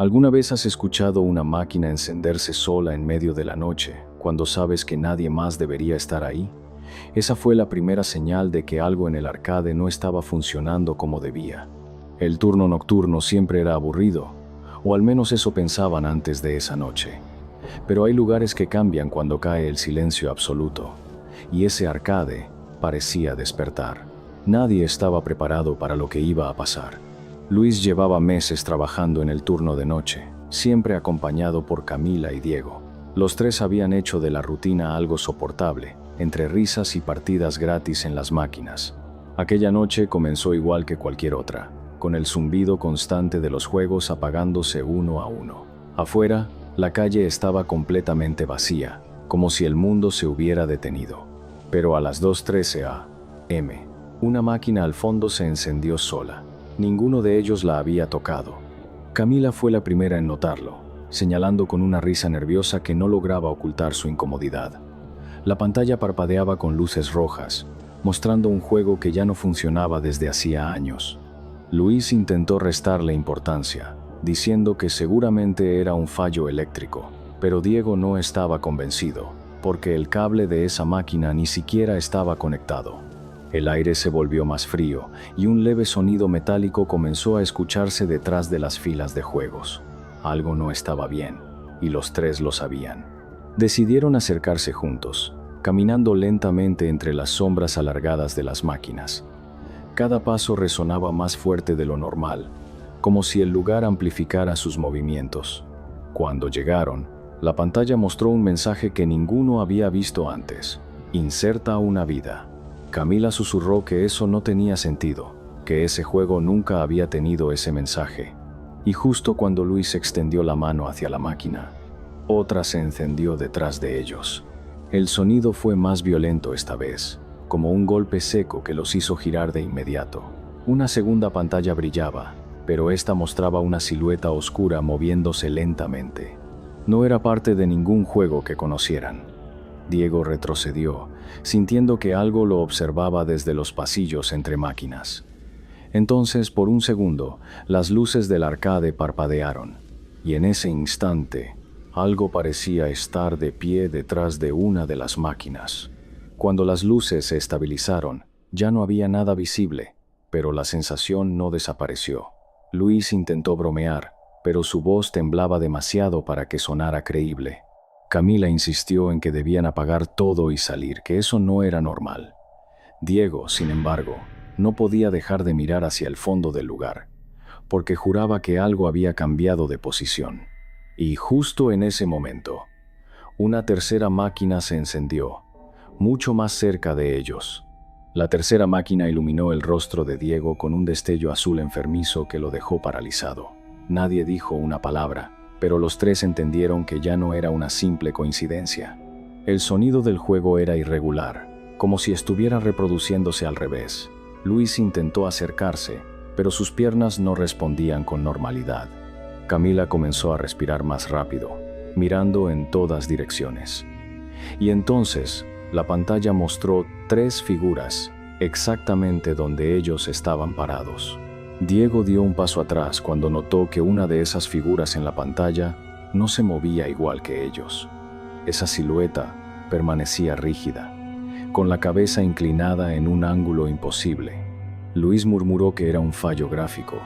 ¿Alguna vez has escuchado una máquina encenderse sola en medio de la noche, cuando sabes que nadie más debería estar ahí? Esa fue la primera señal de que algo en el arcade no estaba funcionando como debía. El turno nocturno siempre era aburrido, o al menos eso pensaban antes de esa noche. Pero hay lugares que cambian cuando cae el silencio absoluto, y ese arcade parecía despertar. Nadie estaba preparado para lo que iba a pasar. Luis llevaba meses trabajando en el turno de noche, siempre acompañado por Camila y Diego. Los tres habían hecho de la rutina algo soportable, entre risas y partidas gratis en las máquinas. Aquella noche comenzó igual que cualquier otra, con el zumbido constante de los juegos apagándose uno a uno. Afuera, la calle estaba completamente vacía, como si el mundo se hubiera detenido. Pero a las 2:13 a.m., una máquina al fondo se encendió sola. Ninguno de ellos la había tocado. Camila fue la primera en notarlo, señalando con una risa nerviosa que no lograba ocultar su incomodidad. La pantalla parpadeaba con luces rojas, mostrando un juego que ya no funcionaba desde hacía años. Luis intentó restarle importancia, diciendo que seguramente era un fallo eléctrico, pero Diego no estaba convencido, porque el cable de esa máquina ni siquiera estaba conectado. El aire se volvió más frío y un leve sonido metálico comenzó a escucharse detrás de las filas de juegos. Algo no estaba bien, y los tres lo sabían. Decidieron acercarse juntos, caminando lentamente entre las sombras alargadas de las máquinas. Cada paso resonaba más fuerte de lo normal, como si el lugar amplificara sus movimientos. Cuando llegaron, la pantalla mostró un mensaje que ninguno había visto antes: inserta una vida. Camila susurró que eso no tenía sentido, que ese juego nunca había tenido ese mensaje. Y justo cuando Luis extendió la mano hacia la máquina, otra se encendió detrás de ellos. El sonido fue más violento esta vez, como un golpe seco que los hizo girar de inmediato. Una segunda pantalla brillaba, pero esta mostraba una silueta oscura moviéndose lentamente. No era parte de ningún juego que conocieran. Diego retrocedió, sintiendo que algo lo observaba desde los pasillos entre máquinas. Entonces, por un segundo, las luces del arcade parpadearon, y en ese instante, algo parecía estar de pie detrás de una de las máquinas. Cuando las luces se estabilizaron, ya no había nada visible, pero la sensación no desapareció. Luis intentó bromear, pero su voz temblaba demasiado para que sonara creíble. Camila insistió en que debían apagar todo y salir, que eso no era normal. Diego, sin embargo, no podía dejar de mirar hacia el fondo del lugar, porque juraba que algo había cambiado de posición. Y justo en ese momento, una tercera máquina se encendió, mucho más cerca de ellos. La tercera máquina iluminó el rostro de Diego con un destello azul enfermizo que lo dejó paralizado. Nadie dijo una palabra, pero los tres entendieron que ya no era una simple coincidencia. El sonido del juego era irregular, como si estuviera reproduciéndose al revés. Luis intentó acercarse, pero sus piernas no respondían con normalidad. Camila comenzó a respirar más rápido, mirando en todas direcciones. Y entonces, la pantalla mostró 3 figuras, exactamente donde ellos estaban parados. Diego dio un paso atrás cuando notó que una de esas figuras en la pantalla no se movía igual que ellos. Esa silueta permanecía rígida, con la cabeza inclinada en un ángulo imposible. Luis murmuró que era un fallo gráfico,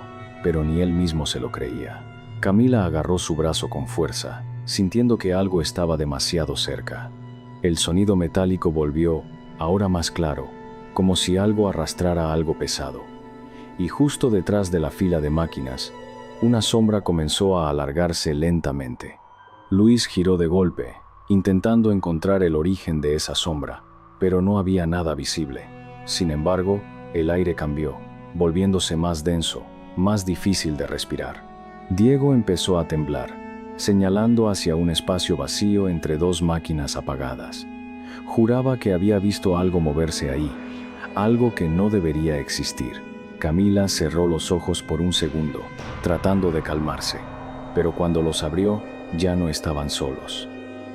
pero ni él mismo se lo creía. Camila agarró su brazo con fuerza, sintiendo que algo estaba demasiado cerca. El sonido metálico volvió, ahora más claro, como si algo arrastrara algo pesado. Y justo detrás de la fila de máquinas, una sombra comenzó a alargarse lentamente. Luis giró de golpe, intentando encontrar el origen de esa sombra, pero no había nada visible. Sin embargo, el aire cambió, volviéndose más denso, más difícil de respirar. Diego empezó a temblar, señalando hacia un espacio vacío entre 2 máquinas apagadas. Juraba que había visto algo moverse ahí, algo que no debería existir. Camila cerró los ojos por un segundo, tratando de calmarse, pero cuando los abrió, ya no estaban solos.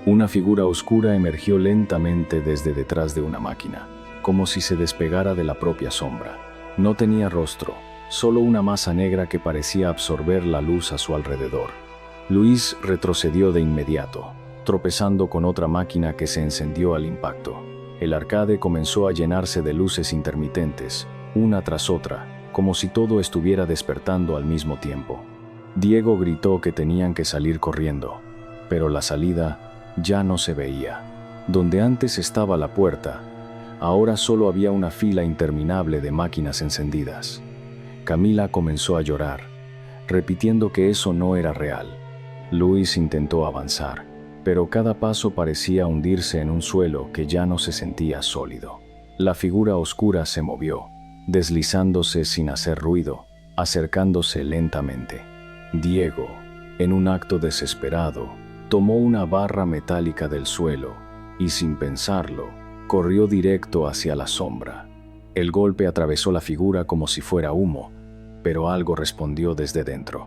Una figura oscura emergió lentamente desde detrás de una máquina, como si se despegara de la propia sombra. No tenía rostro, solo una masa negra que parecía absorber la luz a su alrededor. Luis retrocedió de inmediato, tropezando con otra máquina que se encendió al impacto. El arcade comenzó a llenarse de luces intermitentes, una tras otra, como si todo estuviera despertando al mismo tiempo. Diego gritó que tenían que salir corriendo, pero la salida ya no se veía. Donde antes estaba la puerta, ahora solo había una fila interminable de máquinas encendidas. Camila comenzó a llorar, repitiendo que eso no era real. Luis intentó avanzar, pero cada paso parecía hundirse en un suelo que ya no se sentía sólido. La figura oscura se movió, deslizándose sin hacer ruido, acercándose lentamente. Diego, en un acto desesperado, tomó una barra metálica del suelo y, sin pensarlo, corrió directo hacia la sombra. El golpe atravesó la figura como si fuera humo, pero algo respondió desde dentro.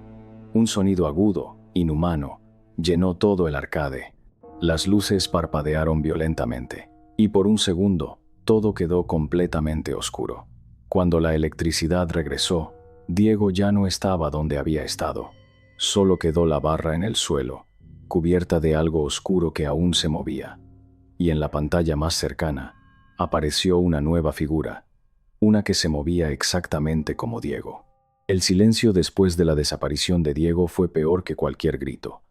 Un sonido agudo, inhumano, llenó todo el arcade. Las luces parpadearon violentamente, y por un segundo, todo quedó completamente oscuro. Cuando la electricidad regresó, Diego ya no estaba donde había estado. Solo quedó la barra en el suelo, cubierta de algo oscuro que aún se movía. Y en la pantalla más cercana, apareció una nueva figura, una que se movía exactamente como Diego. El silencio después de la desaparición de Diego fue peor que cualquier grito.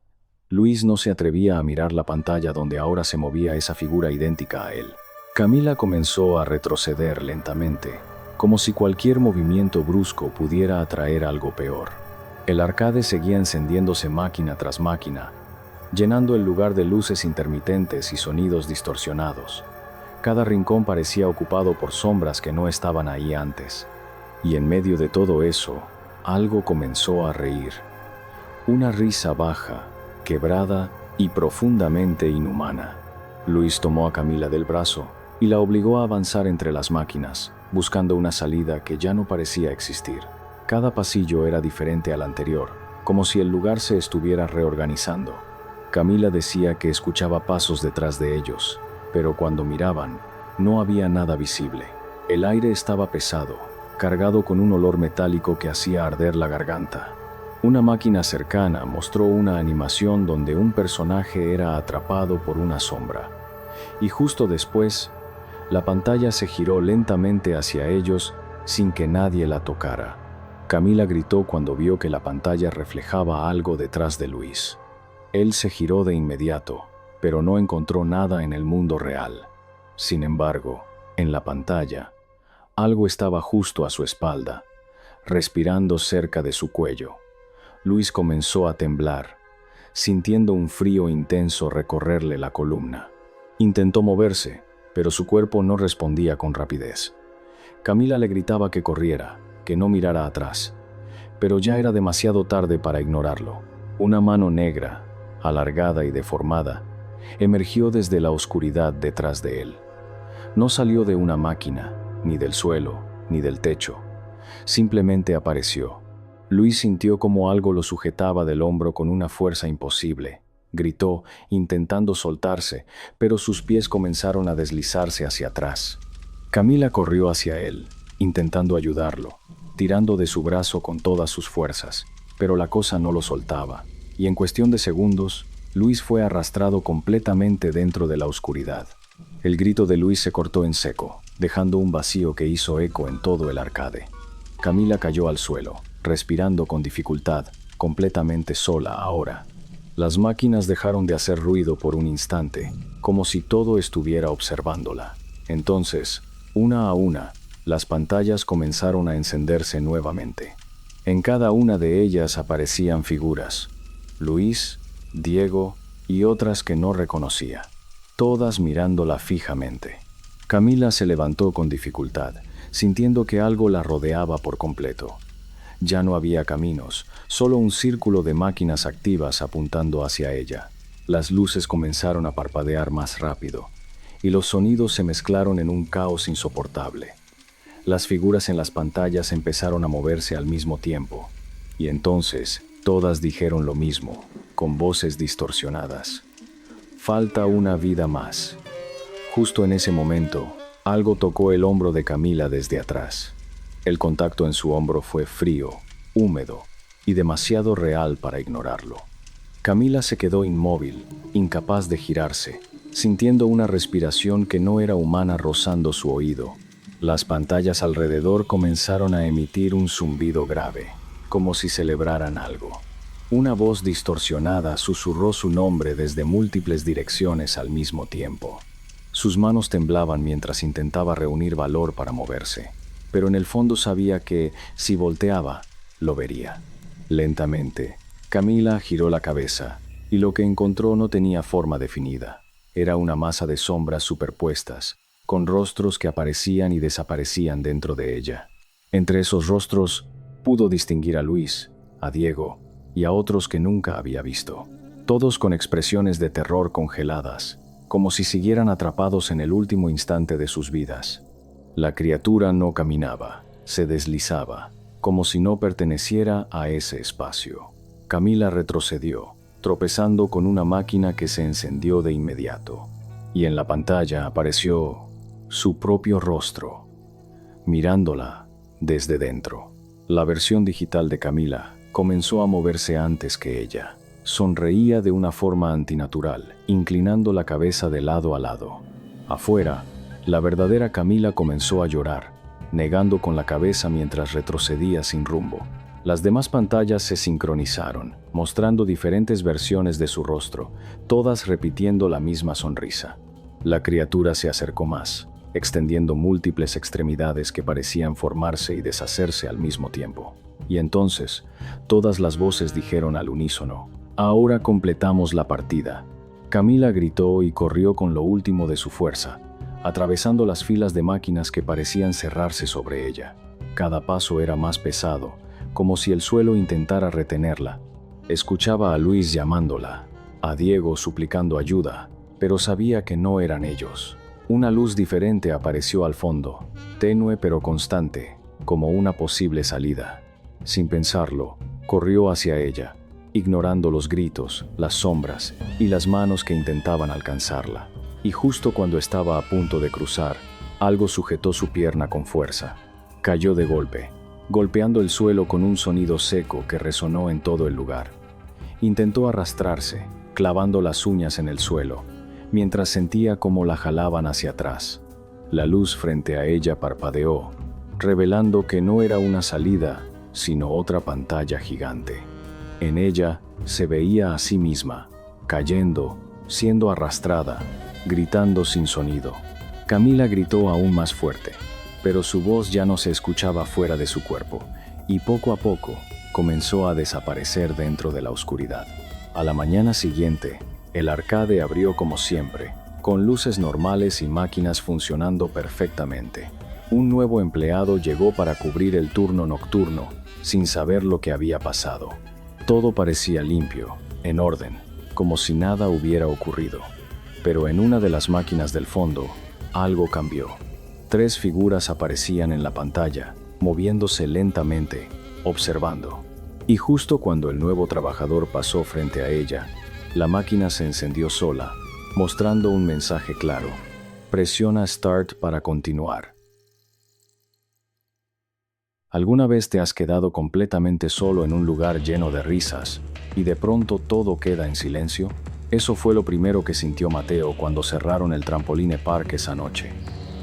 Luis no se atrevía a mirar la pantalla donde ahora se movía esa figura idéntica a él. Camila comenzó a retroceder lentamente, como si cualquier movimiento brusco pudiera atraer algo peor. El arcade seguía encendiéndose máquina tras máquina, llenando el lugar de luces intermitentes y sonidos distorsionados. Cada rincón parecía ocupado por sombras que no estaban ahí antes. Y en medio de todo eso, algo comenzó a reír. Una risa baja, quebrada y profundamente inhumana. Luis tomó a Camila del brazo y la obligó a avanzar entre las máquinas, buscando una salida que ya no parecía existir. Cada pasillo era diferente al anterior, como si el lugar se estuviera reorganizando. Camila decía que escuchaba pasos detrás de ellos, pero cuando miraban, no había nada visible. El aire estaba pesado, cargado con un olor metálico que hacía arder la garganta. Una máquina cercana mostró una animación donde un personaje era atrapado por una sombra. Y justo después, la pantalla se giró lentamente hacia ellos sin que nadie la tocara. Camila gritó cuando vio que la pantalla reflejaba algo detrás de Luis. Él se giró de inmediato, pero no encontró nada en el mundo real. Sin embargo, en la pantalla, algo estaba justo a su espalda, respirando cerca de su cuello. Luis comenzó a temblar, sintiendo un frío intenso recorrerle la columna. Intentó moverse, pero su cuerpo no respondía con rapidez. Camila le gritaba que corriera, que no mirara atrás, pero ya era demasiado tarde para ignorarlo. Una mano negra, alargada y deformada, emergió desde la oscuridad detrás de él. No salió de una máquina, ni del suelo, ni del techo. Simplemente apareció. Luis sintió como algo lo sujetaba del hombro con una fuerza imposible. Gritó, intentando soltarse, pero sus pies comenzaron a deslizarse hacia atrás. Camila corrió hacia él, intentando ayudarlo, tirando de su brazo con todas sus fuerzas, pero la cosa no lo soltaba, y en cuestión de segundos, Luis fue arrastrado completamente dentro de la oscuridad. El grito de Luis se cortó en seco, dejando un vacío que hizo eco en todo el arcade. Camila cayó al suelo, respirando con dificultad, completamente sola ahora. Las máquinas dejaron de hacer ruido por un instante, como si todo estuviera observándola. Entonces, una a una, las pantallas comenzaron a encenderse nuevamente. En cada una de ellas aparecían figuras: Luis, Diego y otras que no reconocía, todas mirándola fijamente. Camila se levantó con dificultad, sintiendo que algo la rodeaba por completo. Ya no había caminos, solo un círculo de máquinas activas apuntando hacia ella. Las luces comenzaron a parpadear más rápido, y los sonidos se mezclaron en un caos insoportable. Las figuras en las pantallas empezaron a moverse al mismo tiempo, y entonces todas dijeron lo mismo, con voces distorsionadas: falta una vida más. Justo en ese momento, algo tocó el hombro de Camila desde atrás. El contacto en su hombro fue frío, húmedo y demasiado real para ignorarlo. Camila se quedó inmóvil, incapaz de girarse, sintiendo una respiración que no era humana rozando su oído. Las pantallas alrededor comenzaron a emitir un zumbido grave, como si celebraran algo. Una voz distorsionada susurró su nombre desde múltiples direcciones al mismo tiempo. Sus manos temblaban mientras intentaba reunir valor para moverse, pero en el fondo sabía que, si volteaba, lo vería. Lentamente, Camila giró la cabeza, y lo que encontró no tenía forma definida. Era una masa de sombras superpuestas, con rostros que aparecían y desaparecían dentro de ella. Entre esos rostros, pudo distinguir a Luis, a Diego y a otros que nunca había visto. Todos con expresiones de terror congeladas, como si siguieran atrapados en el último instante de sus vidas. La criatura no caminaba, se deslizaba, como si no perteneciera a ese espacio. Camila retrocedió, tropezando con una máquina que se encendió de inmediato, y en la pantalla apareció su propio rostro, mirándola desde dentro. La versión digital de Camila comenzó a moverse antes que ella. Sonreía de una forma antinatural, inclinando la cabeza de lado a lado. Afuera, la verdadera Camila comenzó a llorar, negando con la cabeza mientras retrocedía sin rumbo. Las demás pantallas se sincronizaron, mostrando diferentes versiones de su rostro, todas repitiendo la misma sonrisa. La criatura se acercó más, extendiendo múltiples extremidades que parecían formarse y deshacerse al mismo tiempo. Y entonces, todas las voces dijeron al unísono: «Ahora completamos la partida». Camila gritó y corrió con lo último de su fuerza, atravesando las filas de máquinas que parecían cerrarse sobre ella. Cada paso era más pesado, como si el suelo intentara retenerla. Escuchaba a Luis llamándola, a Diego suplicando ayuda, pero sabía que no eran ellos. Una luz diferente apareció al fondo, tenue pero constante, como una posible salida. Sin pensarlo, corrió hacia ella, ignorando los gritos, las sombras y las manos que intentaban alcanzarla. Y justo cuando estaba a punto de cruzar, algo sujetó su pierna con fuerza. Cayó de golpe, golpeando el suelo con un sonido seco que resonó en todo el lugar. Intentó arrastrarse, clavando las uñas en el suelo, mientras sentía cómo la jalaban hacia atrás. La luz frente a ella parpadeó, revelando que no era una salida, sino otra pantalla gigante. En ella se veía a sí misma, cayendo, siendo arrastrada, gritando sin sonido. Camila gritó aún más fuerte, pero su voz ya no se escuchaba fuera de su cuerpo, y poco a poco comenzó a desaparecer dentro de la oscuridad. A la mañana siguiente, el arcade abrió como siempre, con luces normales y máquinas funcionando perfectamente. Un nuevo empleado llegó para cubrir el turno nocturno, sin saber lo que había pasado. Todo parecía limpio, en orden, como si nada hubiera ocurrido. Pero en una de las máquinas del fondo, algo cambió. 3 figuras aparecían en la pantalla, moviéndose lentamente, observando. Y justo cuando el nuevo trabajador pasó frente a ella, la máquina se encendió sola, mostrando un mensaje claro: presiona Start para continuar. ¿Alguna vez te has quedado completamente solo en un lugar lleno de risas y de pronto todo queda en silencio? Eso fue lo primero que sintió Mateo cuando cerraron el Trampoline Park esa noche.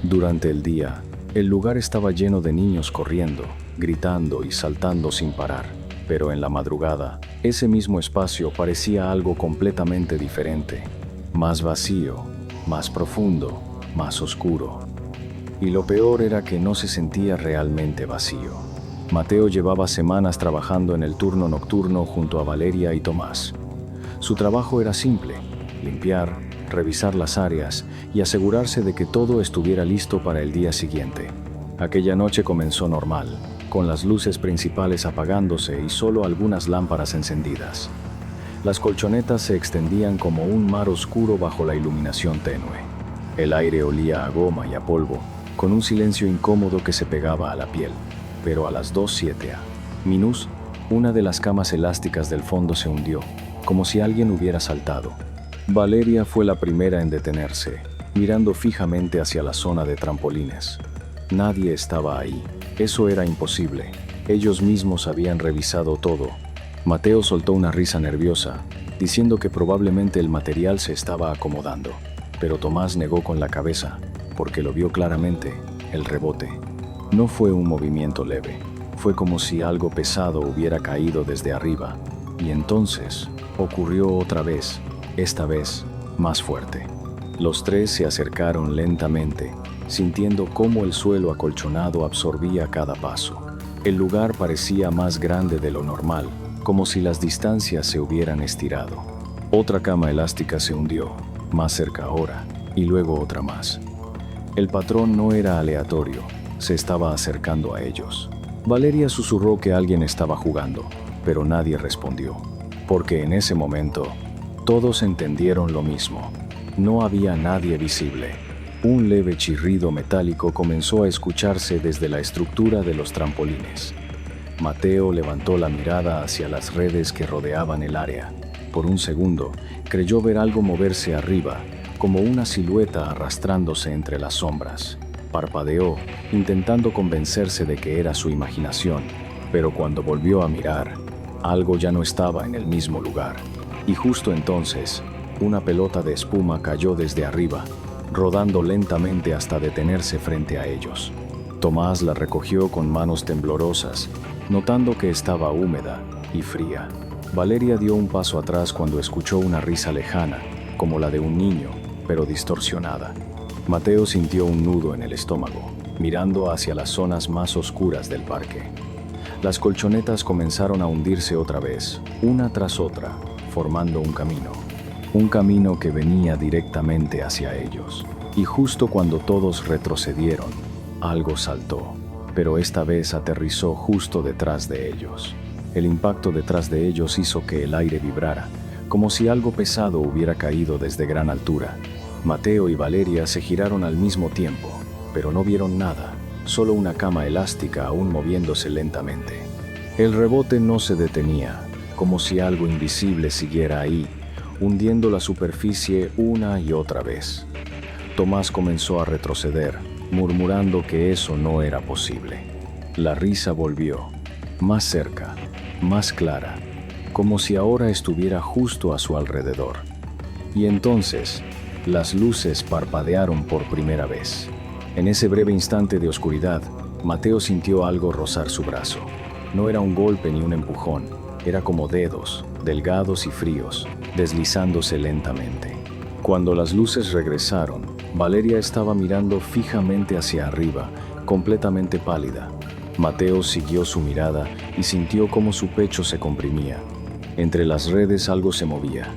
Durante el día, el lugar estaba lleno de niños corriendo, gritando y saltando sin parar. Pero en la madrugada, ese mismo espacio parecía algo completamente diferente. Más vacío, más profundo, más oscuro. Y lo peor era que no se sentía realmente vacío. Mateo llevaba semanas trabajando en el turno nocturno junto a Valeria y Tomás. Su trabajo era simple: limpiar, revisar las áreas y asegurarse de que todo estuviera listo para el día siguiente. Aquella noche comenzó normal, con las luces principales apagándose y solo algunas lámparas encendidas. Las colchonetas se extendían como un mar oscuro bajo la iluminación tenue. El aire olía a goma y a polvo, con un silencio incómodo que se pegaba a la piel. Pero a las 2:07 a.m, una de las camas elásticas del fondo se hundió, como si alguien hubiera saltado. Valeria fue la primera en detenerse, mirando fijamente hacia la zona de trampolines. Nadie estaba ahí, Eso era imposible. Ellos mismos habían revisado todo. Mateo soltó una risa nerviosa, diciendo que probablemente el material se estaba acomodando. Pero Tomás negó con la cabeza, porque lo vio claramente, el rebote. No fue un movimiento leve, fue como si algo pesado hubiera caído desde arriba. Y entonces ocurrió otra vez, esta vez más fuerte. Los tres se acercaron lentamente, sintiendo cómo el suelo acolchonado absorbía cada paso. El lugar parecía más grande de lo normal, como si las distancias se hubieran estirado. Otra cama elástica se hundió, más cerca ahora, y luego otra más. El patrón no era aleatorio, se estaba acercando a ellos. Valeria susurró que alguien estaba jugando, pero nadie respondió, porque en ese momento todos entendieron lo mismo. No había nadie visible. Un leve chirrido metálico comenzó a escucharse desde la estructura de los trampolines. Mateo levantó la mirada hacia las redes que rodeaban el área. Por un segundo, creyó ver algo moverse arriba, como una silueta arrastrándose entre las sombras. Parpadeó, intentando convencerse de que era su imaginación, pero cuando volvió a mirar, algo ya no estaba en el mismo lugar. Y justo entonces, una pelota de espuma cayó desde arriba, rodando lentamente hasta detenerse frente a ellos. Tomás la recogió con manos temblorosas, notando que estaba húmeda y fría. Valeria dio un paso atrás cuando escuchó una risa lejana, como la de un niño, pero distorsionada. Mateo sintió un nudo en el estómago, mirando hacia las zonas más oscuras del parque. Las colchonetas comenzaron a hundirse otra vez, una tras otra, formando un camino. Un camino que venía directamente hacia ellos. Y justo cuando todos retrocedieron, algo saltó, pero esta vez aterrizó justo detrás de ellos. El impacto detrás de ellos hizo que el aire vibrara, como si algo pesado hubiera caído desde gran altura. Mateo y Valeria se giraron al mismo tiempo, pero no vieron nada, solo una cama elástica aún moviéndose lentamente. El rebote no se detenía, como si algo invisible siguiera ahí, hundiendo la superficie una y otra vez. Tomás comenzó a retroceder, murmurando que eso no era posible. La risa volvió, más cerca, más clara, como si ahora estuviera justo a su alrededor. Y entonces, las luces parpadearon por primera vez. En ese breve instante de oscuridad, Mateo sintió algo rozar su brazo. No era un golpe ni un empujón, era como dedos, delgados y fríos, deslizándose lentamente. Cuando las luces regresaron, Valeria estaba mirando fijamente hacia arriba, completamente pálida. Mateo siguió su mirada y sintió cómo su pecho se comprimía. Entre las redes algo se movía,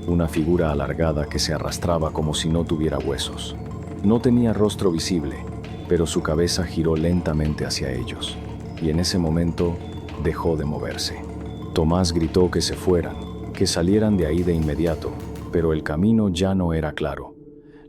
una figura alargada que se arrastraba como si no tuviera huesos. No tenía rostro visible, pero su cabeza giró lentamente hacia ellos, y en ese momento dejó de moverse. Tomás gritó que se fueran, que salieran de ahí de inmediato, pero el camino ya no era claro.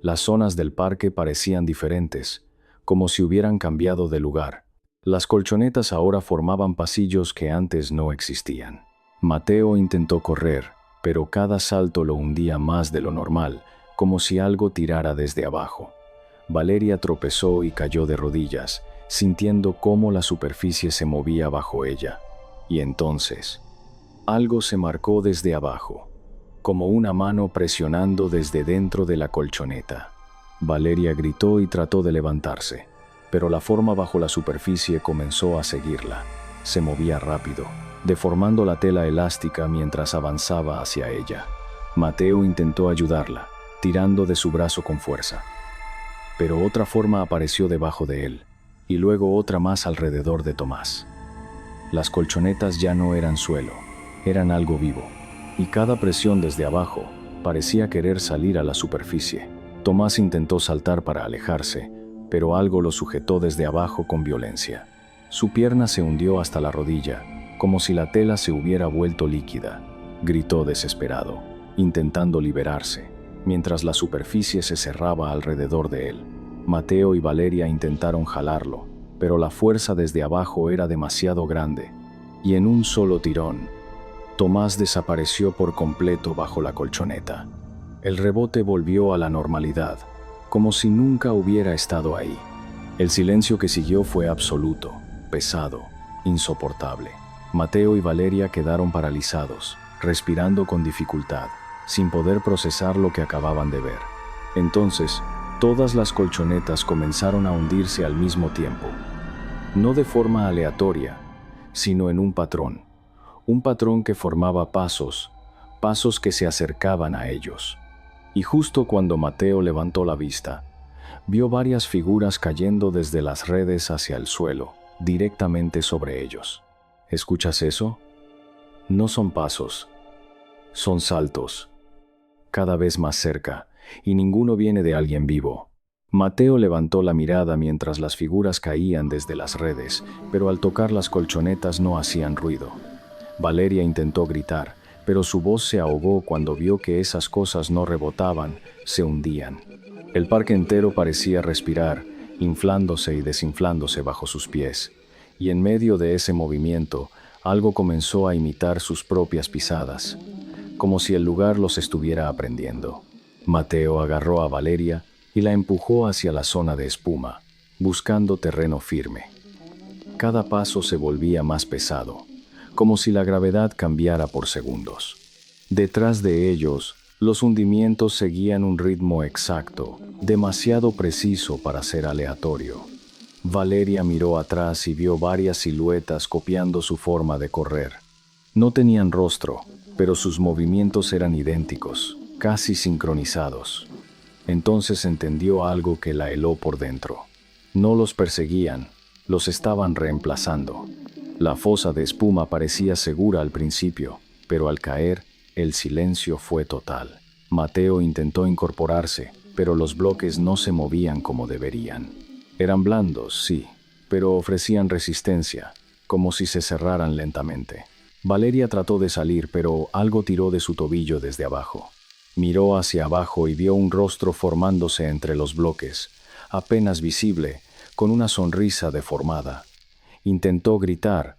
Las zonas del parque parecían diferentes, como si hubieran cambiado de lugar. Las colchonetas ahora formaban pasillos que antes no existían. Mateo intentó correr, pero cada salto lo hundía más de lo normal, como si algo tirara desde abajo. Valeria tropezó y cayó de rodillas, sintiendo cómo la superficie se movía bajo ella. Y entonces, algo se marcó desde abajo, como una mano presionando desde dentro de la colchoneta. Valeria gritó y trató de levantarse, pero la forma bajo la superficie comenzó a seguirla. Se movía rápido, deformando la tela elástica mientras avanzaba hacia ella. Mateo intentó ayudarla, tirando de su brazo con fuerza. Pero otra forma apareció debajo de él, y luego otra más alrededor de Tomás. Las colchonetas ya no eran suelo, eran algo vivo, y cada presión desde abajo parecía querer salir a la superficie. Tomás intentó saltar para alejarse, pero algo lo sujetó desde abajo con violencia. Su pierna se hundió hasta la rodilla, como si la tela se hubiera vuelto líquida. Gritó desesperado, intentando liberarse, mientras la superficie se cerraba alrededor de él. Mateo y Valeria intentaron jalarlo, pero la fuerza desde abajo era demasiado grande, y en un solo tirón, Tomás desapareció por completo bajo la colchoneta. El rebote volvió a la normalidad, como si nunca hubiera estado ahí. El silencio que siguió fue absoluto. pesado, insoportable. Mateo y Valeria quedaron paralizados, respirando con dificultad, sin poder procesar lo que acababan de ver. Entonces, todas las colchonetas comenzaron a hundirse al mismo tiempo. No de forma aleatoria, sino en un patrón que formaba pasos que se acercaban a ellos. Y justo cuando Mateo levantó la vista, vio varias figuras cayendo desde las redes hacia el suelo, directamente sobre ellos. ¿Escuchas eso? No son pasos, son saltos, cada vez más cerca, y ninguno viene de alguien vivo. Mateo levantó la mirada mientras las figuras caían desde las redes, pero al tocar las colchonetas no hacían ruido. Valeria intentó gritar, pero su voz se ahogó cuando vio que esas cosas no rebotaban, se hundían. El parque entero parecía respirar, inflándose y desinflándose bajo sus pies, y en medio de ese movimiento, algo comenzó a imitar sus propias pisadas, como si el lugar los estuviera aprendiendo. Mateo agarró a Valeria y la empujó hacia la zona de espuma, buscando terreno firme. Cada paso se volvía más pesado, como si la gravedad cambiara por segundos. Detrás de ellos, los hundimientos seguían un ritmo exacto, demasiado preciso para ser aleatorio. Valeria miró atrás y vio varias siluetas copiando su forma de correr. No tenían rostro, pero sus movimientos eran idénticos, casi sincronizados. Entonces entendió algo que la heló por dentro. No los perseguían, los estaban reemplazando. La fosa de espuma parecía segura al principio, pero al caer, el silencio fue total. Mateo intentó incorporarse, pero los bloques no se movían como deberían. Eran blandos, sí, pero ofrecían resistencia, como si se cerraran lentamente. Valeria trató de salir, pero algo tiró de su tobillo desde abajo. Miró hacia abajo y vio un rostro formándose entre los bloques, apenas visible, con una sonrisa deformada. Intentó gritar,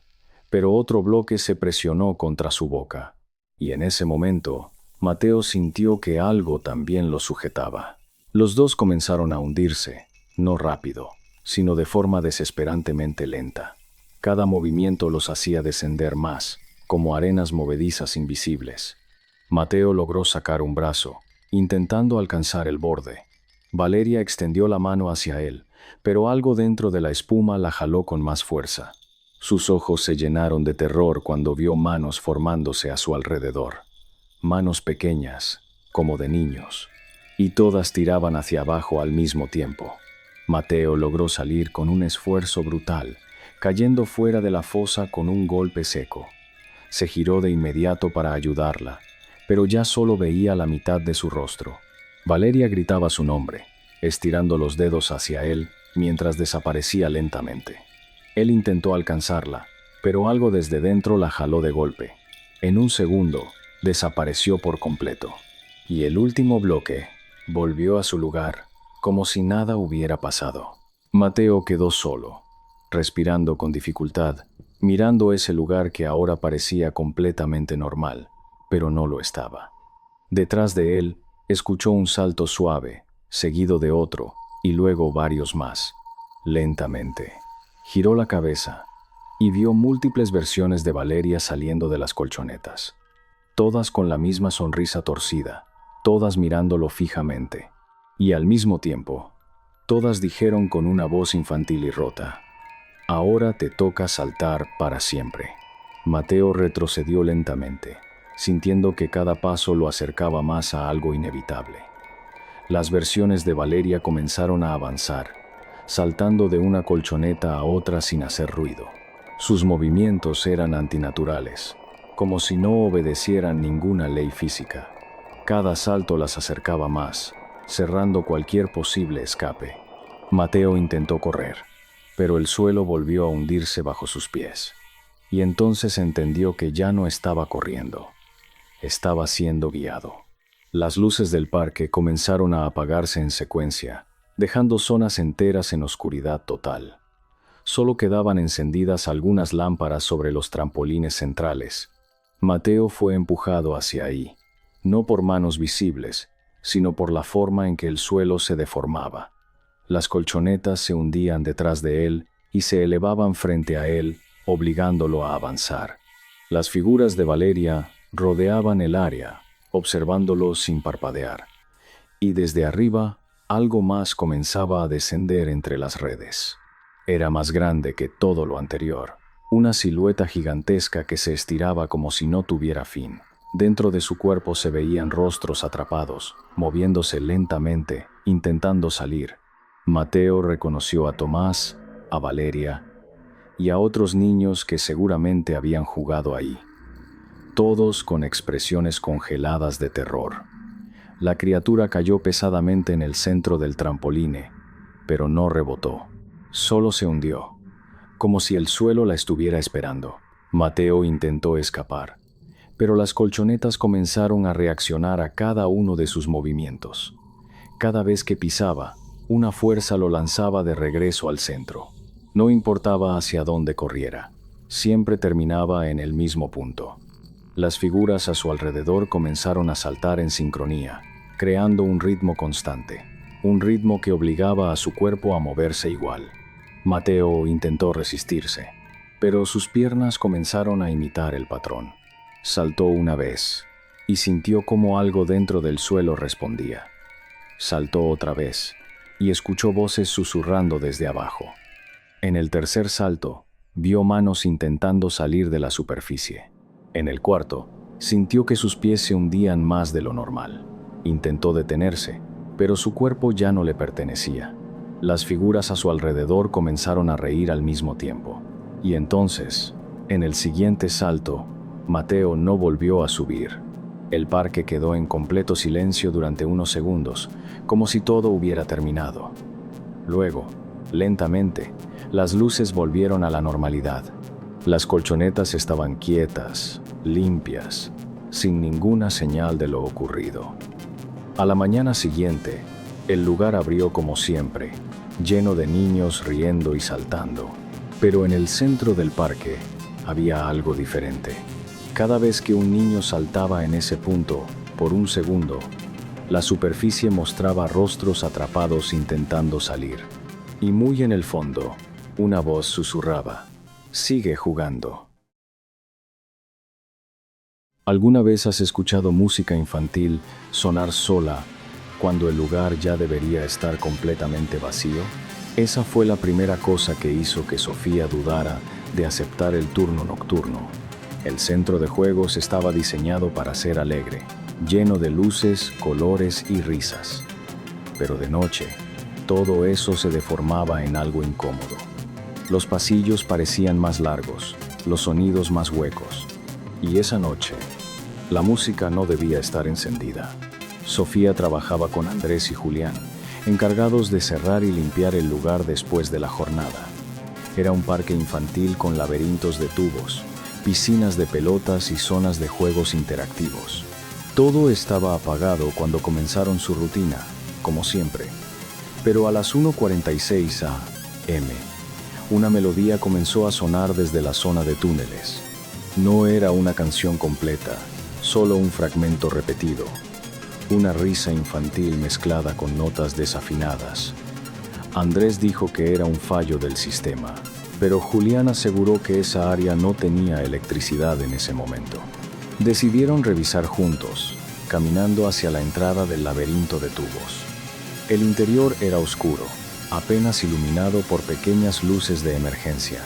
pero otro bloque se presionó contra su boca. Y en ese momento, Mateo sintió que algo también lo sujetaba. Los dos comenzaron a hundirse, no rápido, sino de forma desesperantemente lenta. Cada movimiento los hacía descender más, como arenas movedizas invisibles. Mateo logró sacar un brazo, intentando alcanzar el borde. Valeria extendió la mano hacia él, pero algo dentro de la espuma la jaló con más fuerza. Sus ojos se llenaron de terror cuando vio manos formándose a su alrededor. Manos pequeñas, como de niños, y todas tiraban hacia abajo al mismo tiempo. Mateo logró salir con un esfuerzo brutal, cayendo fuera de la fosa con un golpe seco. Se giró de inmediato para ayudarla, pero ya solo veía la mitad de su rostro. Valeria gritaba su nombre, estirando los dedos hacia él mientras desaparecía lentamente. Él intentó alcanzarla, pero algo desde dentro la jaló de golpe. En un segundo, desapareció por completo. Y el último bloque volvió a su lugar, como si nada hubiera pasado. Mateo quedó solo, respirando con dificultad, mirando ese lugar que ahora parecía completamente normal, pero no lo estaba. Detrás de él, escuchó un salto suave, seguido de otro, y luego varios más. Lentamente, giró la cabeza y vio múltiples versiones de Valeria saliendo de las colchonetas. Todas con la misma sonrisa torcida, todas mirándolo fijamente. Y al mismo tiempo, todas dijeron con una voz infantil y rota: «Ahora te toca saltar para siempre». Mateo retrocedió lentamente, sintiendo que cada paso lo acercaba más a algo inevitable. Las versiones de Valeria comenzaron a avanzar, saltando de una colchoneta a otra sin hacer ruido. Sus movimientos eran antinaturales, como si no obedecieran ninguna ley física. Cada salto las acercaba más, cerrando cualquier posible escape. Mateo intentó correr, pero el suelo volvió a hundirse bajo sus pies. Y entonces entendió que ya no estaba corriendo. Estaba siendo guiado. Las luces del parque comenzaron a apagarse en secuencia, dejando zonas enteras en oscuridad total. Solo quedaban encendidas algunas lámparas sobre los trampolines centrales. Mateo fue empujado hacia ahí, no por manos visibles, sino por la forma en que el suelo se deformaba. Las colchonetas se hundían detrás de él y se elevaban frente a él, obligándolo a avanzar. Las figuras de Valeria rodeaban el área, observándolo sin parpadear, y desde arriba algo más comenzaba a descender entre las redes. Era más grande que todo lo anterior, una silueta gigantesca que se estiraba como si no tuviera fin. Dentro de su cuerpo se veían rostros atrapados, moviéndose lentamente, intentando salir. Mateo reconoció a Tomás, a Valeria y a otros niños que seguramente habían jugado ahí, todos con expresiones congeladas de terror. La criatura cayó pesadamente en el centro del trampoline, pero no rebotó, solo se hundió, como si el suelo la estuviera esperando. Mateo intentó escapar, pero las colchonetas comenzaron a reaccionar a cada uno de sus movimientos. Cada vez que pisaba, una fuerza lo lanzaba de regreso al centro. No importaba hacia dónde corriera, siempre terminaba en el mismo punto. Las figuras a su alrededor comenzaron a saltar en sincronía, creando un ritmo constante, un ritmo que obligaba a su cuerpo a moverse igual. Mateo intentó resistirse, pero sus piernas comenzaron a imitar el patrón. Saltó una vez y sintió como algo dentro del suelo respondía. Saltó otra vez y escuchó voces susurrando desde abajo. En el tercer salto, vio manos intentando salir de la superficie. En el cuarto, sintió que sus pies se hundían más de lo normal. Intentó detenerse, pero su cuerpo ya no le pertenecía. Las figuras a su alrededor comenzaron a reír al mismo tiempo. Y entonces, en el siguiente salto, Mateo no volvió a subir. El parque quedó en completo silencio durante unos segundos, como si todo hubiera terminado. Luego, lentamente, las luces volvieron a la normalidad. Las colchonetas estaban quietas, limpias, sin ninguna señal de lo ocurrido. A la mañana siguiente, el lugar abrió como siempre, lleno de niños riendo y saltando. Pero en el centro del parque había algo diferente. Cada vez que un niño saltaba en ese punto, por un segundo, la superficie mostraba rostros atrapados intentando salir. Y muy en el fondo, una voz susurraba: «Sigue jugando». ¿Alguna vez has escuchado música infantil sonar sola cuando el lugar ya debería estar completamente vacío? Esa fue la primera cosa que hizo que Sofía dudara de aceptar el turno nocturno. El centro de juegos estaba diseñado para ser alegre, lleno de luces, colores y risas. Pero de noche, todo eso se deformaba en algo incómodo. Los pasillos parecían más largos, los sonidos más huecos. Y esa noche, la música no debía estar encendida. Sofía trabajaba con Andrés y Julián, encargados de cerrar y limpiar el lugar después de la jornada. Era un parque infantil con laberintos de tubos, piscinas de pelotas y zonas de juegos interactivos. Todo estaba apagado cuando comenzaron su rutina, como siempre. Pero a las 1:46 a.m., una melodía comenzó a sonar desde la zona de túneles. No era una canción completa, solo un fragmento repetido. Una risa infantil mezclada con notas desafinadas. Andrés dijo que era un fallo del sistema, pero Julián aseguró que esa área no tenía electricidad en ese momento. Decidieron revisar juntos, caminando hacia la entrada del laberinto de tubos. El interior era oscuro, apenas iluminado por pequeñas luces de emergencia.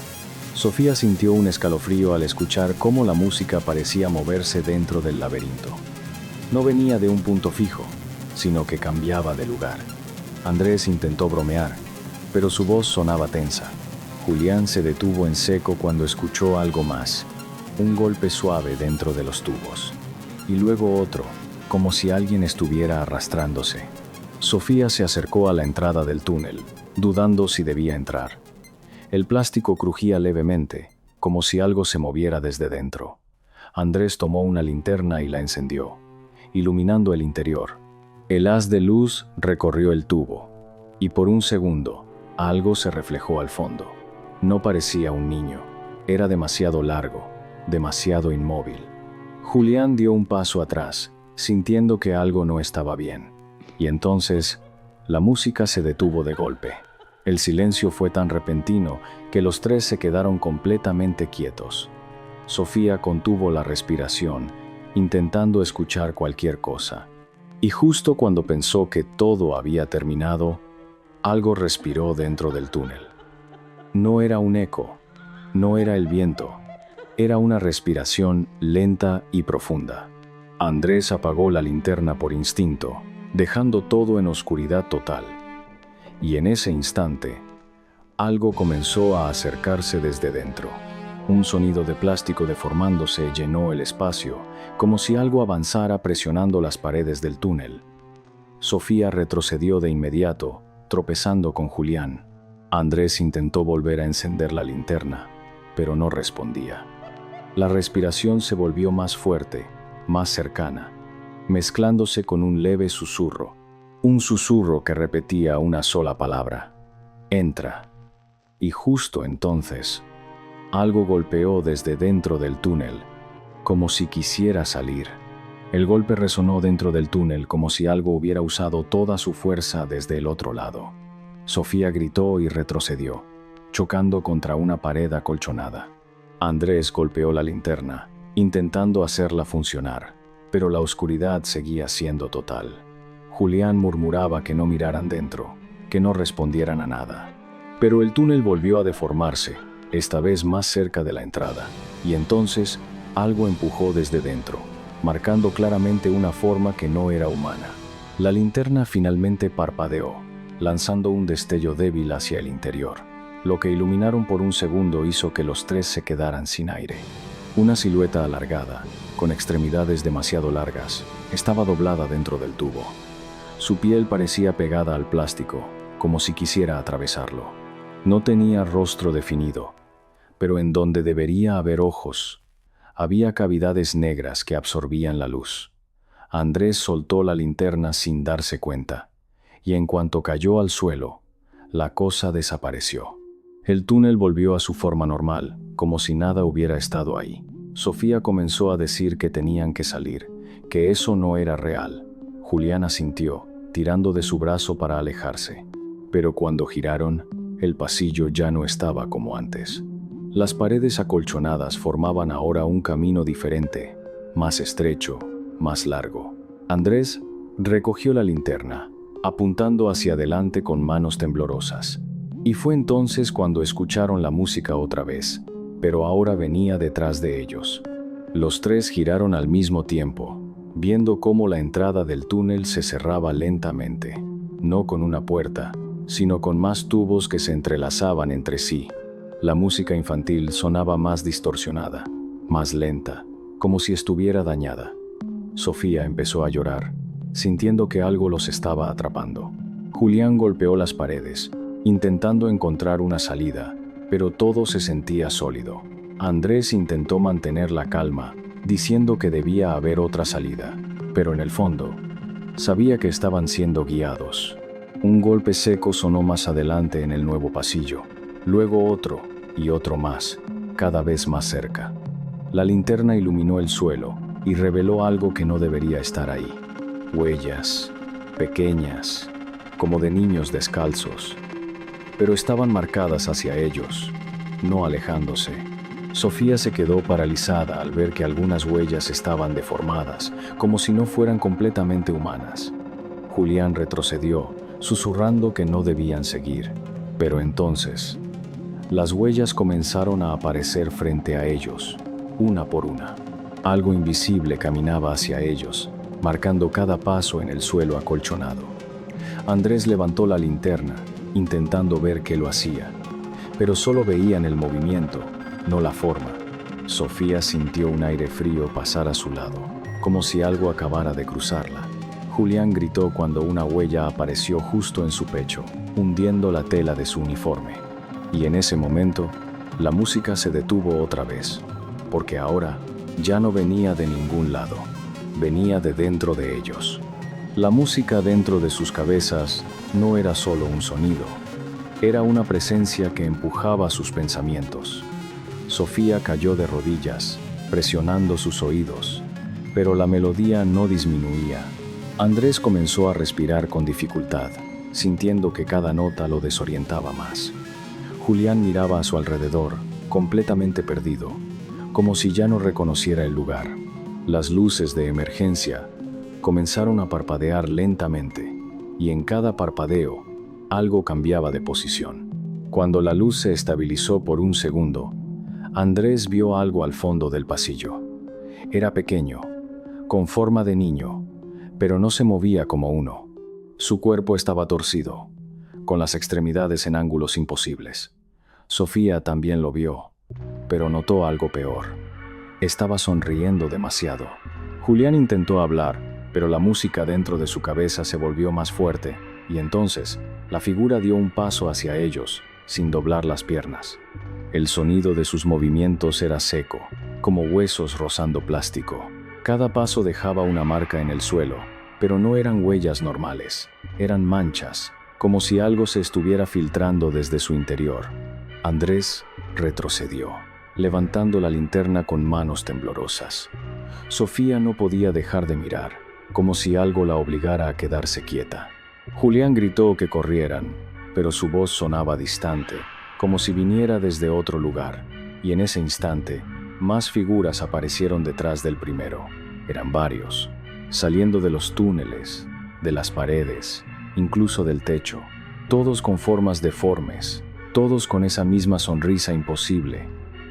Sofía sintió un escalofrío al escuchar cómo la música parecía moverse dentro del laberinto. No venía de un punto fijo, sino que cambiaba de lugar. Andrés intentó bromear, pero su voz sonaba tensa. Julián se detuvo en seco cuando escuchó algo más, un golpe suave dentro de los tubos, y luego otro, como si alguien estuviera arrastrándose. Sofía se acercó a la entrada del túnel, dudando si debía entrar. El plástico crujía levemente, como si algo se moviera desde dentro. Andrés tomó una linterna y la encendió, iluminando el interior. El haz de luz recorrió el tubo, y por un segundo, algo se reflejó al fondo. No parecía un niño, era demasiado largo, demasiado inmóvil. Julián dio un paso atrás, sintiendo que algo no estaba bien. Y entonces, la música se detuvo de golpe. El silencio fue tan repentino que los tres se quedaron completamente quietos. Sofía contuvo la respiración, intentando escuchar cualquier cosa. Y justo cuando pensó que todo había terminado, algo respiró dentro del túnel. No era un eco, no era el viento, era una respiración lenta y profunda. Andrés apagó la linterna por instinto, dejando todo en oscuridad total. Y en ese instante, algo comenzó a acercarse desde dentro. Un sonido de plástico deformándose llenó el espacio, como si algo avanzara presionando las paredes del túnel. Sofía retrocedió de inmediato, tropezando con Julián. Andrés intentó volver a encender la linterna, pero no respondía. La respiración se volvió más fuerte, más cercana, mezclándose con un leve susurro. Un susurro que repetía una sola palabra: entra. Y justo entonces, algo golpeó desde dentro del túnel, como si quisiera salir. El golpe resonó dentro del túnel como si algo hubiera usado toda su fuerza desde el otro lado. Sofía gritó y retrocedió, chocando contra una pared acolchonada. Andrés golpeó la linterna, intentando hacerla funcionar, pero la oscuridad seguía siendo total. Julián murmuraba que no miraran dentro, que no respondieran a nada. Pero el túnel volvió a deformarse, esta vez más cerca de la entrada, y entonces algo empujó desde dentro, marcando claramente una forma que no era humana. La linterna finalmente parpadeó, lanzando un destello débil hacia el interior. Lo que iluminaron por un segundo hizo que los tres se quedaran sin aire. Una silueta alargada, con extremidades demasiado largas, estaba doblada dentro del tubo. Su piel parecía pegada al plástico, como si quisiera atravesarlo. No tenía rostro definido, pero en donde debería haber ojos, había cavidades negras que absorbían la luz. Andrés soltó la linterna sin darse cuenta, y en cuanto cayó al suelo, la cosa desapareció. El túnel volvió a su forma normal, como si nada hubiera estado ahí. Sofía comenzó a decir que tenían que salir, que eso no era real. Julián asintió, tirando de su brazo para alejarse. Pero cuando giraron, el pasillo ya no estaba como antes. Las paredes acolchonadas formaban ahora un camino diferente, más estrecho, más largo. Andrés recogió la linterna, apuntando hacia adelante con manos temblorosas. Y fue entonces cuando escucharon la música otra vez, pero ahora venía detrás de ellos. Los tres giraron al mismo tiempo, viendo cómo la entrada del túnel se cerraba lentamente, no con una puerta, sino con más tubos que se entrelazaban entre sí. La música infantil sonaba más distorsionada, más lenta, como si estuviera dañada. Sofía empezó a llorar, sintiendo que algo los estaba atrapando. Julián golpeó las paredes, intentando encontrar una salida, pero todo se sentía sólido. Andrés intentó mantener la calma, diciendo que debía haber otra salida, pero en el fondo, sabía que estaban siendo guiados. Un golpe seco sonó más adelante en el nuevo pasillo, luego otro y otro más, cada vez más cerca. La linterna iluminó el suelo y reveló algo que no debería estar ahí. Huellas, pequeñas, como de niños descalzos, pero estaban marcadas hacia ellos, no alejándose. Sofía se quedó paralizada al ver que algunas huellas estaban deformadas, como si no fueran completamente humanas. Julián retrocedió, susurrando que no debían seguir. Pero entonces, las huellas comenzaron a aparecer frente a ellos, una por una. Algo invisible caminaba hacia ellos, marcando cada paso en el suelo acolchonado. Andrés levantó la linterna, intentando ver qué lo hacía, pero solo veían el movimiento, no la forma. Sofía sintió un aire frío pasar a su lado, como si algo acabara de cruzarla. Julián gritó cuando una huella apareció justo en su pecho, hundiendo la tela de su uniforme. Y en ese momento, la música se detuvo otra vez, porque ahora ya no venía de ningún lado, venía de dentro de ellos. La música dentro de sus cabezas no era solo un sonido, era una presencia que empujaba sus pensamientos. Sofía cayó de rodillas, presionando sus oídos, pero la melodía no disminuía. Andrés comenzó a respirar con dificultad, sintiendo que cada nota lo desorientaba más. Julián miraba a su alrededor, completamente perdido, como si ya no reconociera el lugar. Las luces de emergencia comenzaron a parpadear lentamente, y en cada parpadeo, algo cambiaba de posición. Cuando la luz se estabilizó por un segundo, Andrés vio algo al fondo del pasillo. Era pequeño, con forma de niño, pero no se movía como uno. Su cuerpo estaba torcido, con las extremidades en ángulos imposibles. Sofía también lo vio, pero notó algo peor. Estaba sonriendo demasiado. Julián intentó hablar, pero la música dentro de su cabeza se volvió más fuerte, y entonces la figura dio un paso hacia ellos, sin doblar las piernas. El sonido de sus movimientos era seco, como huesos rozando plástico. Cada paso dejaba una marca en el suelo, pero no eran huellas normales, eran manchas, como si algo se estuviera filtrando desde su interior. Andrés retrocedió, levantando la linterna con manos temblorosas. Sofía no podía dejar de mirar, como si algo la obligara a quedarse quieta. Julián gritó que corrieran, pero su voz sonaba distante, como si viniera desde otro lugar, y en ese instante, más figuras aparecieron detrás del primero. Eran varios, saliendo de los túneles, de las paredes, incluso del techo, todos con formas deformes, todos con esa misma sonrisa imposible.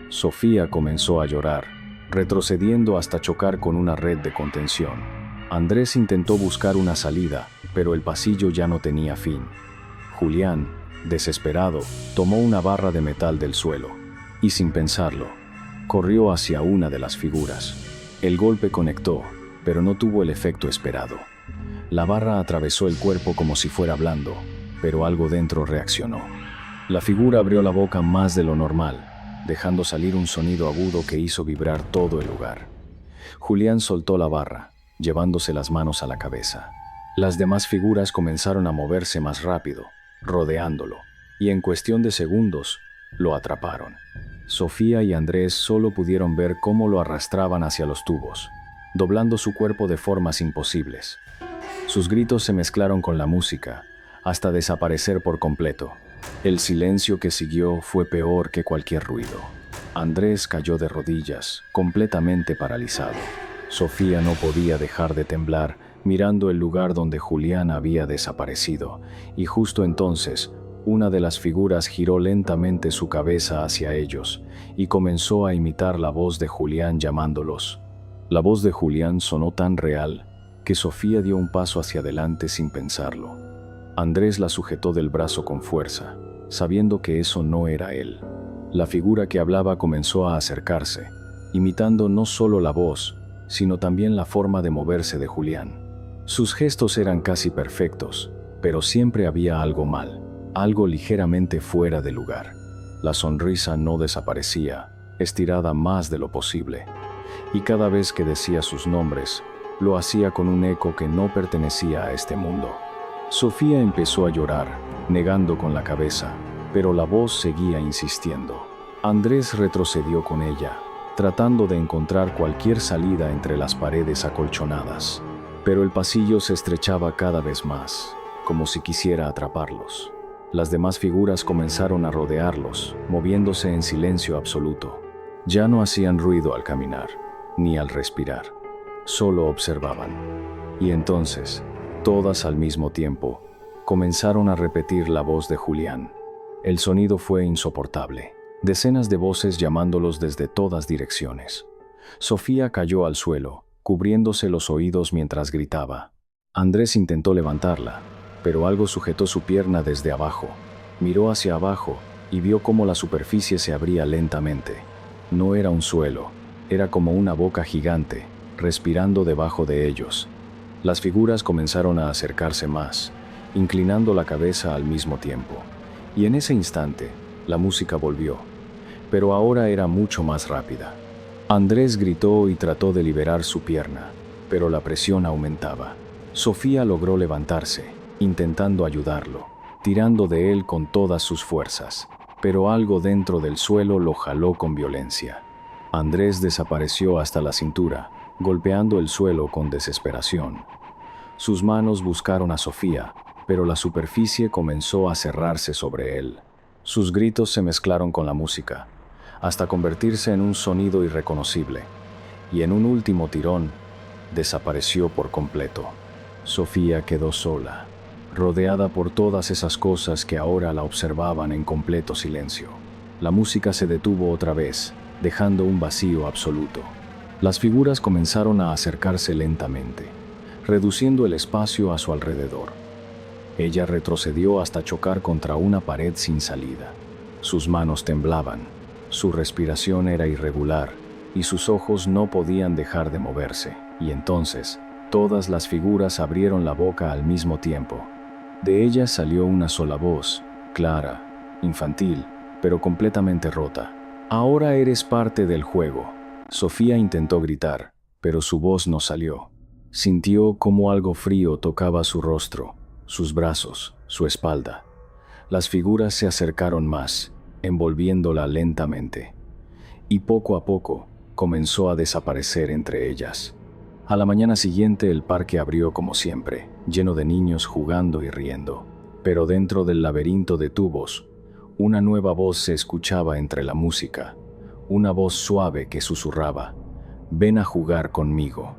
Sofía comenzó a llorar, retrocediendo hasta chocar con una red de contención. Andrés intentó buscar una salida, pero el pasillo ya no tenía fin. Julián, desesperado, tomó una barra de metal del suelo y, sin pensarlo, corrió hacia una de las figuras. El golpe conectó, pero no tuvo el efecto esperado. La barra atravesó el cuerpo como si fuera blando, pero algo dentro reaccionó. La figura abrió la boca más de lo normal, dejando salir un sonido agudo que hizo vibrar todo el lugar. Julián soltó la barra, llevándose las manos a la cabeza. Las demás figuras comenzaron a moverse más rápido, rodeándolo, y en cuestión de segundos, lo atraparon. Sofía y Andrés solo pudieron ver cómo lo arrastraban hacia los tubos, doblando su cuerpo de formas imposibles. Sus gritos se mezclaron con la música, hasta desaparecer por completo. El silencio que siguió fue peor que cualquier ruido. Andrés cayó de rodillas, completamente paralizado. Sofía no podía dejar de temblar, mirando el lugar donde Julián había desaparecido, y justo entonces, una de las figuras giró lentamente su cabeza hacia ellos, y comenzó a imitar la voz de Julián llamándolos. La voz de Julián sonó tan real, que Sofía dio un paso hacia adelante sin pensarlo. Andrés la sujetó del brazo con fuerza, sabiendo que eso no era él. La figura que hablaba comenzó a acercarse, imitando no solo la voz, sino también la forma de moverse de Julián. Sus gestos eran casi perfectos, pero siempre había algo mal, algo ligeramente fuera de lugar. La sonrisa no desaparecía, estirada más de lo posible, y cada vez que decía sus nombres, lo hacía con un eco que no pertenecía a este mundo. Sofía empezó a llorar, negando con la cabeza, pero la voz seguía insistiendo. Andrés retrocedió con ella, tratando de encontrar cualquier salida entre las paredes acolchonadas, pero el pasillo se estrechaba cada vez más, como si quisiera atraparlos. Las demás figuras comenzaron a rodearlos, moviéndose en silencio absoluto. Ya no hacían ruido al caminar, ni al respirar. Solo observaban. Y entonces, todas al mismo tiempo, comenzaron a repetir la voz de Julián. El sonido fue insoportable. Decenas de voces llamándolos desde todas direcciones. Sofía cayó al suelo, cubriéndose los oídos mientras gritaba. Andrés intentó levantarla, pero algo sujetó su pierna desde abajo. Miró hacia abajo y vio cómo la superficie se abría lentamente. No era un suelo, era como una boca gigante, respirando debajo de ellos. Las figuras comenzaron a acercarse más, inclinando la cabeza al mismo tiempo. Y en ese instante, la música volvió, pero ahora era mucho más rápida. Andrés gritó y trató de liberar su pierna, pero la presión aumentaba. Sofía logró levantarse, intentando ayudarlo, tirando de él con todas sus fuerzas, pero algo dentro del suelo lo jaló con violencia. Andrés desapareció hasta la cintura, golpeando el suelo con desesperación. Sus manos buscaron a Sofía, pero la superficie comenzó a cerrarse sobre él. Sus gritos se mezclaron con la música, hasta convertirse en un sonido irreconocible, y en un último tirón, desapareció por completo. Sofía quedó sola, rodeada por todas esas cosas que ahora la observaban en completo silencio. La música se detuvo otra vez, dejando un vacío absoluto. Las figuras comenzaron a acercarse lentamente, reduciendo el espacio a su alrededor. Ella retrocedió hasta chocar contra una pared sin salida. Sus manos temblaban, su respiración era irregular y sus ojos no podían dejar de moverse. Y entonces, todas las figuras abrieron la boca al mismo tiempo. De ellas salió una sola voz, clara, infantil, pero completamente rota. «Ahora eres parte del juego». Sofía intentó gritar, pero su voz no salió. Sintió como algo frío tocaba su rostro, sus brazos, su espalda. Las figuras se acercaron más, envolviéndola lentamente, y poco a poco comenzó a desaparecer entre ellas. A la mañana siguiente el parque abrió como siempre, lleno de niños jugando y riendo. Pero dentro del laberinto de tubos, una nueva voz se escuchaba entre la música, una voz suave que susurraba: «Ven a jugar conmigo».